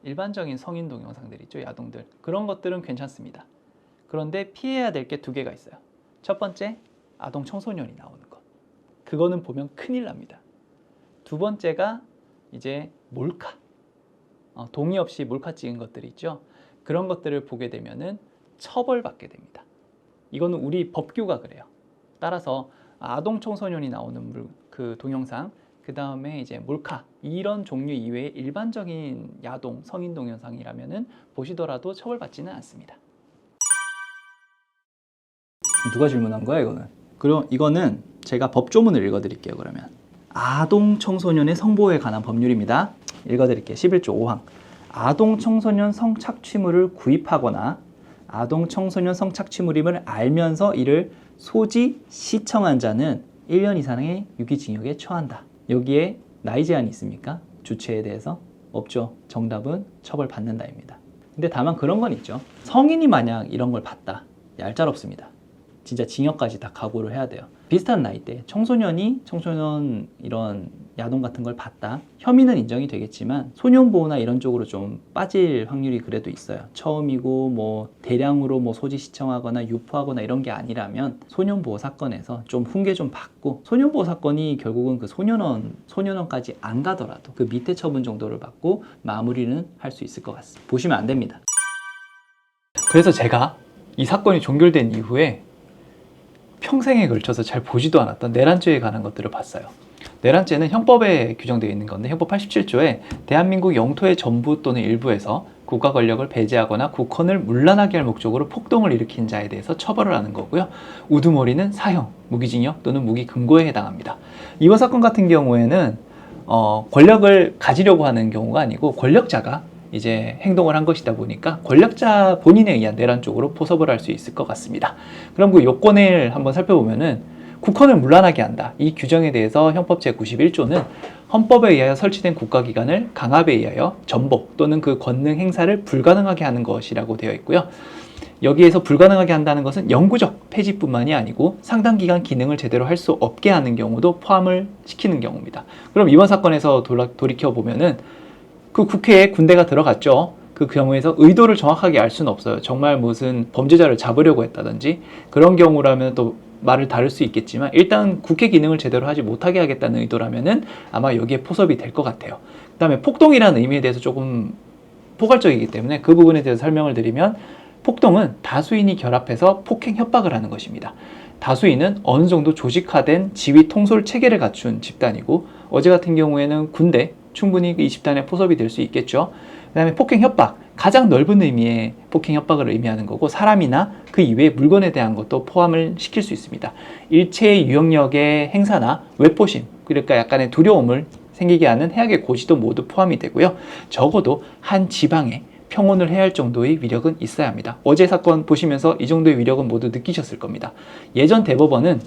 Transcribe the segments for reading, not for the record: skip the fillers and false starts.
일반적인 성인 동영상들 있죠, 야동들. 그런 것들은 괜찮습니다. 그런데 피해야 될 게 두 개가 있어요. 첫 번째, 아동 청소년이 나오는 것. 그거는 보면 큰일 납니다. 두 번째가 이제 몰카. 동의 없이 몰카 찍은 것들이 있죠. 그런 것들을 보게 되면은 처벌받게 됩니다. 이거는 우리 법규가 그래요. 따라서 아동 청소년이 나오는 그 동영상, 그 다음에 이제 몰카, 이런 종류 이외의 일반적인 야동, 성인 동영상이라면은 보시더라도 처벌받지는 않습니다. 누가 질문한 거야, 이거는? 그럼 이거는 제가 법조문을 읽어드릴게요, 그러면. 아동 청소년의 성보호에 관한 법률입니다. 읽어드릴게요. 11조 5항. 아동 청소년 성착취물을 구입하거나 아동 청소년 성착취물임을 알면서 이를 소지, 시청한 자는 1년 이상의 유기징역에 처한다. 여기에 나이 제한이 있습니까? 주체에 대해서? 없죠. 정답은 처벌받는다입니다. 근데 다만 그런 건 있죠. 성인이 만약 이런 걸 봤다. 얄짤없습니다. 진짜 징역까지 다 각오를 해야 돼요. 비슷한 나이대 청소년 이런 야동 같은 걸 봤다. 혐의는 인정이 되겠지만 소년보호나 이런 쪽으로 좀 빠질 확률이 그래도 있어요. 처음이고 뭐 대량으로 뭐 소지 시청하거나 유포하거나 이런 게 아니라면 소년보호 사건에서 좀 훈계 좀 받고, 소년보호 사건이 결국은 그 소년원까지 안 가더라도 그 밑에 처분 정도를 받고 마무리는 할 수 있을 것 같습니다. 보시면 안 됩니다. 그래서 제가 이 사건이 종결된 이후에 평생에 걸쳐서 잘 보지도 않았던 내란죄에 관한 것들을 봤어요. 내란죄는 형법에 규정되어 있는 건데, 형법 87조에 대한민국 영토의 전부 또는 일부에서 국가 권력을 배제하거나 국헌을 문란하게 할 목적으로 폭동을 일으킨 자에 대해서 처벌을 하는 거고요. 우두머리는 사형, 무기징역 또는 무기금고에 해당합니다. 이번 사건 같은 경우에는 권력을 가지려고 하는 경우가 아니고 권력자가 이제 행동을 한 것이다 보니까 권력자 본인에 의한 내란 쪽으로 포섭을 할 수 있을 것 같습니다. 그럼 그 요건을 한번 살펴보면은 국헌을 문란하게 한다. 이 규정에 대해서 형법 제91조는 헌법에 의하여 설치된 국가기관을 강압에 의하여 전복 또는 그 권능 행사를 불가능하게 하는 것이라고 되어 있고요. 여기에서 불가능하게 한다는 것은 영구적 폐지뿐만이 아니고 상당 기간 기능을 제대로 할 수 없게 하는 경우도 포함을 시키는 경우입니다. 그럼 이번 사건에서 돌이켜보면은 그 국회에 군대가 들어갔죠. 그 경우에서 의도를 정확하게 알 수는 없어요. 정말 무슨 범죄자를 잡으려고 했다든지 그런 경우라면 또 말을 다를 수 있겠지만, 일단 국회 기능을 제대로 하지 못하게 하겠다는 의도라면은 아마 여기에 포섭이 될 것 같아요. 그 다음에 폭동이라는 의미에 대해서 조금 포괄적이기 때문에 그 부분에 대해서 설명을 드리면, 폭동은 다수인이 결합해서 폭행 협박을 하는 것입니다. 다수인은 어느 정도 조직화된 지휘 통솔 체계를 갖춘 집단이고, 어제 같은 경우에는 군대, 충분히 이 집단에 포섭이 될 수 있겠죠. 그 다음에 폭행 협박, 가장 넓은 의미의 폭행 협박을 의미하는 거고, 사람이나 그 이외의 물건에 대한 것도 포함을 시킬 수 있습니다. 일체의 유형력의 행사나 외포심, 그러니까 약간의 두려움을 생기게 하는 해악의 고지도 모두 포함이 되고요. 적어도 한 지방에 평온을 해야 할 정도의 위력은 있어야 합니다. 어제 사건 보시면서 이 정도의 위력은 모두 느끼셨을 겁니다. 예전 대법원은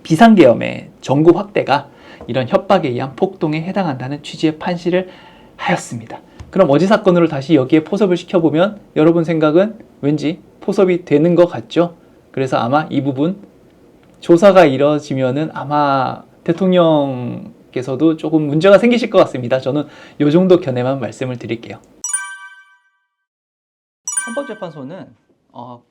비상계엄의 전구 확대가 이런 협박에 의한 폭동에 해당한다는 취지의 판시를 하였습니다. 그럼 어제 사건으로 다시 여기에 포섭을 시켜보면 여러분 생각은 왠지 포섭이 되는 것 같죠? 그래서 아마 이 부분 조사가 이뤄지면은 아마 대통령께서도 조금 문제가 생기실 것 같습니다. 저는 이 정도 견해만 말씀을 드릴게요. 헌법재판소는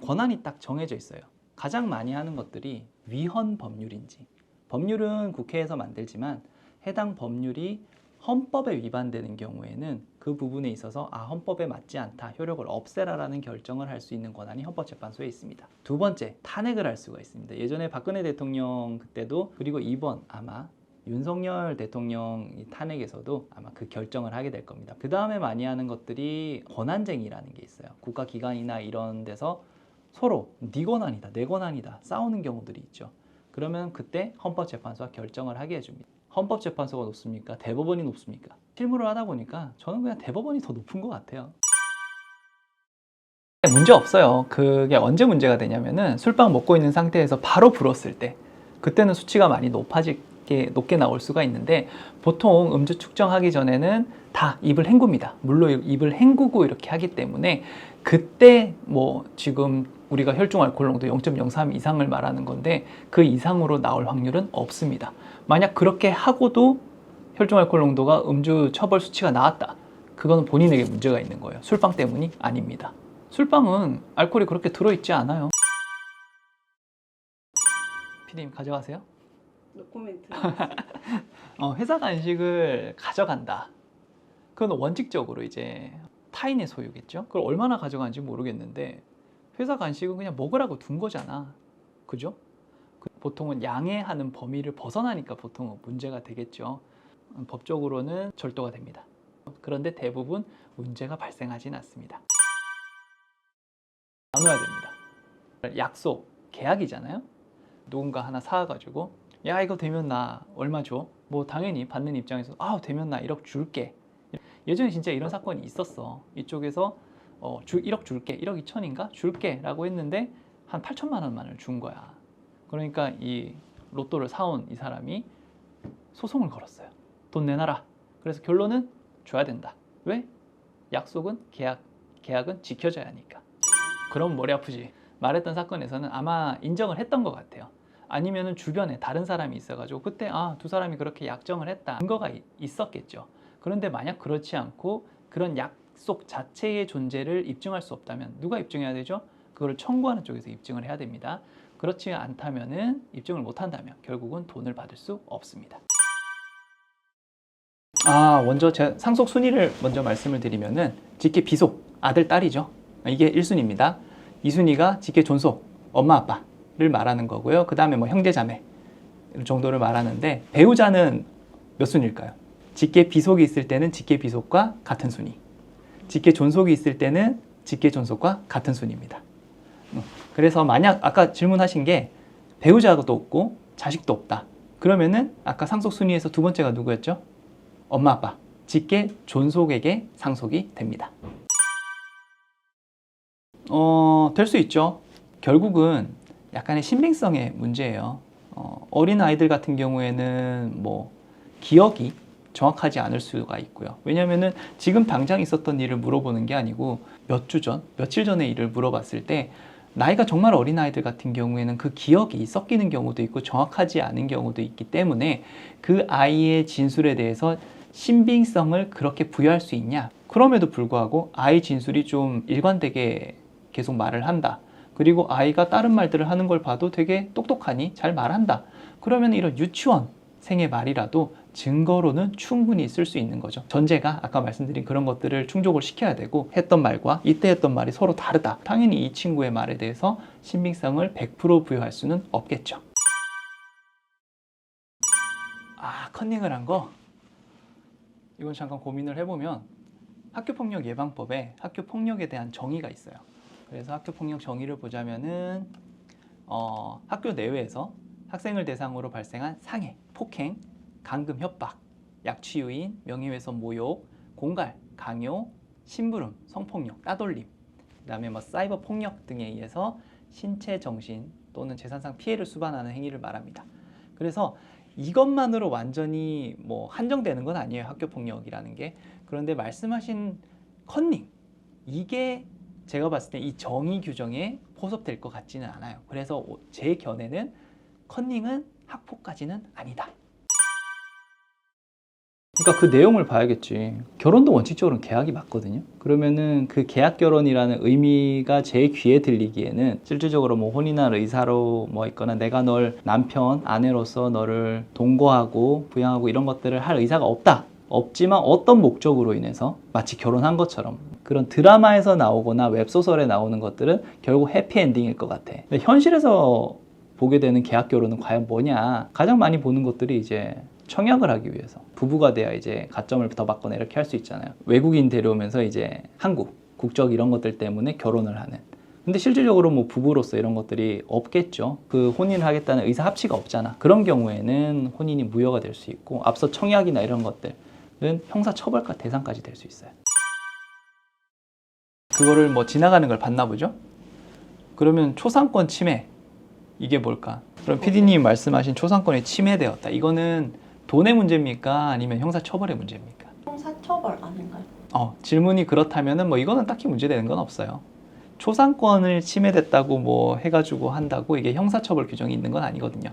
권한이 딱 정해져 있어요. 가장 많이 하는 것들이 위헌 법률인지, 법률은 국회에서 만들지만 해당 법률이 헌법에 위반되는 경우에는 그 부분에 있어서 헌법에 맞지 않다, 효력을 없애라라는 결정을 할 수 있는 권한이 헌법재판소에 있습니다. 두 번째, 탄핵을 할 수가 있습니다. 예전에 박근혜 대통령 그때도, 그리고 이번 아마 윤석열 대통령 탄핵에서도 아마 그 결정을 하게 될 겁니다. 그 다음에 많이 하는 것들이 권한쟁의라는 게 있어요. 국가기관이나 이런 데서 서로 네 권한이다, 내 권한이다 싸우는 경우들이 있죠. 그러면 그때 헌법재판소가 결정을 하게 해줍니다. 헌법재판소가 높습니까? 대법원이 높습니까? 실무를 하다 보니까 저는 그냥 대법원이 더 높은 것 같아요. 문제 없어요. 그게 언제 문제가 되냐면은 술빵 먹고 있는 상태에서 바로 불었을 때, 그때는 수치가 많이 높게 나올 수가 있는데, 보통 음주 측정하기 전에는 다 입을 헹굽니다. 물로 입을 헹구고 이렇게 하기 때문에 그때 뭐 지금 우리가 혈중 알코올 농도 0.03 이상을 말하는 건데 그 이상으로 나올 확률은 없습니다. 만약 그렇게 하고도 혈중 알코올 농도가 음주 처벌 수치가 나왔다. 그거는 본인에게 문제가 있는 거예요. 술빵 때문이 아닙니다. 술빵은 알코올이 그렇게 들어있지 않아요. 피디님 가져가세요. 노코멘트. 회사 간식을 가져간다. 그건 원칙적으로 이제 타인의 소유겠죠. 그걸 얼마나 가져가는지 모르겠는데 회사 간식은 그냥 먹으라고 둔 거잖아. 그죠? 보통은 양해하는 범위를 벗어나니까 보통 문제가 되겠죠. 법적으로는 절도가 됩니다. 그런데 대부분 문제가 발생하진 않습니다. 나눠야 됩니다. 약속, 계약이잖아요. 누군가 하나 사와가지고 야 이거 되면 나 얼마 줘? 뭐 당연히 받는 입장에서 되면 나 1억 줄게. 예전에 진짜 이런 사건이 있었어. 이쪽에서 1억 줄게, 1억 2천인가? 줄게 라고 했는데 한 8천만 원만을 준 거야. 그러니까 이 로또를 사온 이 사람이 소송을 걸었어요. 돈 내놔라. 그래서 결론은 줘야 된다. 왜? 약속은 계약은 지켜져야 하니까. 그럼 머리 아프지. 말했던 사건에서는 아마 인정을 했던 것 같아요. 아니면은 주변에 다른 사람이 있어가지고 그때 두 사람이 그렇게 약정을 했다. 증거가 있었겠죠. 그런데 만약 그렇지 않고 그런 약속 자체의 존재를 입증할 수 없다면 누가 입증해야 되죠? 그걸 청구하는 쪽에서 입증을 해야 됩니다. 그렇지 않다면은 입증을 못한다면 결국은 돈을 받을 수 없습니다. 먼저 제가 상속 순위를 먼저 말씀을 드리면은 직계 비속, 아들, 딸이죠. 이게 1순위입니다. 2순위가 직계 존속, 엄마, 아빠를 말하는 거고요. 그 다음에 뭐 형제, 자매 정도를 말하는데 배우자는 몇 순위일까요? 직계 비속이 있을 때는 직계 비속과 같은 순위, 직계 존속이 있을 때는 직계 존속과 같은 순위입니다. 그래서 만약 아까 질문하신 게 배우자도 없고 자식도 없다. 그러면은 아까 상속 순위에서 두 번째가 누구였죠? 엄마, 아빠. 직계 존속에게 상속이 됩니다. 될 수 있죠. 결국은 약간의 신빙성의 문제예요. 어린 아이들 같은 경우에는 뭐 기억이 정확하지 않을 수가 있고요. 왜냐면은 지금 당장 있었던 일을 물어보는 게 아니고 몇 주 전, 며칠 전의 일을 물어봤을 때 나이가 정말 어린 아이들 같은 경우에는 그 기억이 섞이는 경우도 있고 정확하지 않은 경우도 있기 때문에 그 아이의 진술에 대해서 신빙성을 그렇게 부여할 수 있냐? 그럼에도 불구하고 아이 진술이 좀 일관되게 계속 말을 한다. 그리고 아이가 다른 말들을 하는 걸 봐도 되게 똑똑하니 잘 말한다. 그러면 이런 유치원생의 말이라도 증거로는 충분히 쓸 수 있는 거죠. 전제가 아까 말씀드린 그런 것들을 충족을 시켜야 되고 했던 말과 이때 했던 말이 서로 다르다. 당연히 이 친구의 말에 대해서 신빙성을 100% 부여할 수는 없겠죠. 컨닝을 한 거? 이건 잠깐 고민을 해보면 학교폭력 예방법에 학교폭력에 대한 정의가 있어요. 그래서 학교폭력 정의를 보자면은 학교 내외에서 학생을 대상으로 발생한 상해, 폭행, 감금, 협박, 약취유인, 명예훼손, 모욕, 공갈, 강요, 심부름, 성폭력, 따돌림, 그 다음에 뭐 사이버 폭력 등에 의해서 신체, 정신 또는 재산상 피해를 수반하는 행위를 말합니다. 그래서 이것만으로 완전히 뭐 한정되는 건 아니에요. 학교 폭력이라는 게. 그런데 말씀하신 컨닝, 이게 제가 봤을 때 이 정의 규정에 포섭될 것 같지는 않아요. 그래서 제 견해는 컨닝은 학폭까지는 아니다. 그러니까 그 내용을 봐야겠지. 결혼도 원칙적으로는 계약이 맞거든요. 그러면은 그 계약 결혼이라는 의미가 제 귀에 들리기에는 실질적으로 뭐 혼인할 의사로 뭐 있거나 내가 널 남편, 아내로서 너를 동거하고 부양하고 이런 것들을 할 의사가 없지만 어떤 목적으로 인해서 마치 결혼한 것처럼 그런 드라마에서 나오거나 웹소설에 나오는 것들은 결국 해피엔딩일 것 같아. 근데 현실에서 보게 되는 계약 결혼은 과연 뭐냐? 가장 많이 보는 것들이 이제 청약을 하기 위해서 부부가 돼야 이제 가점을 더 받거나 이렇게 할 수 있잖아요. 외국인 데려오면서 이제 한국 국적 이런 것들 때문에 결혼을 하는. 근데 실질적으로 뭐 부부로서 이런 것들이 없겠죠. 그 혼인을 하겠다는 의사 합치가 없잖아. 그런 경우에는 혼인이 무효가 될 수 있고 앞서 청약이나 이런 것들은 형사처벌과 대상까지 될 수 있어요. 그거를 뭐 지나가는 걸 봤나 보죠? 그러면 초상권 침해 이게 뭘까? 그럼 PD님이 말씀하신 초상권이 침해되었다. 이거는 돈의 문제입니까? 아니면 형사처벌의 문제입니까? 형사처벌 아닌가요? 질문이 그렇다면은 뭐 이거는 딱히 문제되는 건 없어요. 초상권을 침해됐다고 뭐 해가지고 한다고 이게 형사처벌 규정이 있는 건 아니거든요.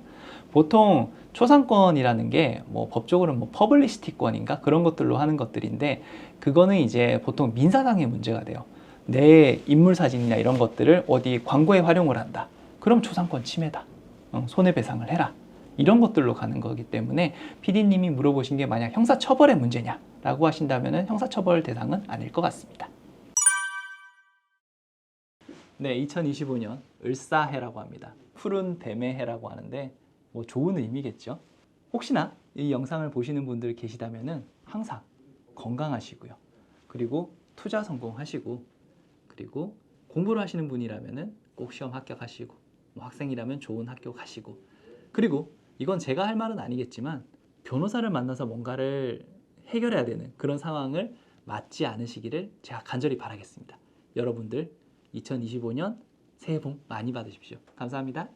보통 초상권이라는 게 뭐 법적으로는 뭐 퍼블리시티권인가 그런 것들로 하는 것들인데, 그거는 이제 보통 민사상의 문제가 돼요. 내 인물 사진이나 이런 것들을 어디 광고에 활용을 한다. 그럼 초상권 침해다. 손해배상을 해라. 이런 것들로 가는 거기 때문에 PD님이 물어보신 게 만약 형사처벌의 문제냐라고 하신다면 형사처벌 대상은 아닐 것 같습니다. 네, 2025년 을사해라고 합니다. 푸른 뱀의 해라고 하는데 뭐 좋은 의미겠죠. 혹시나 이 영상을 보시는 분들 계시다면 항상 건강하시고요. 그리고 투자 성공하시고, 그리고 공부를 하시는 분이라면 꼭 시험 합격하시고, 뭐 학생이라면 좋은 학교 가시고, 그리고 이건 제가 할 말은 아니겠지만 변호사를 만나서 뭔가를 해결해야 되는 그런 상황을 맞지 않으시기를 제가 간절히 바라겠습니다. 여러분들 2025년 새해 복 많이 받으십시오. 감사합니다.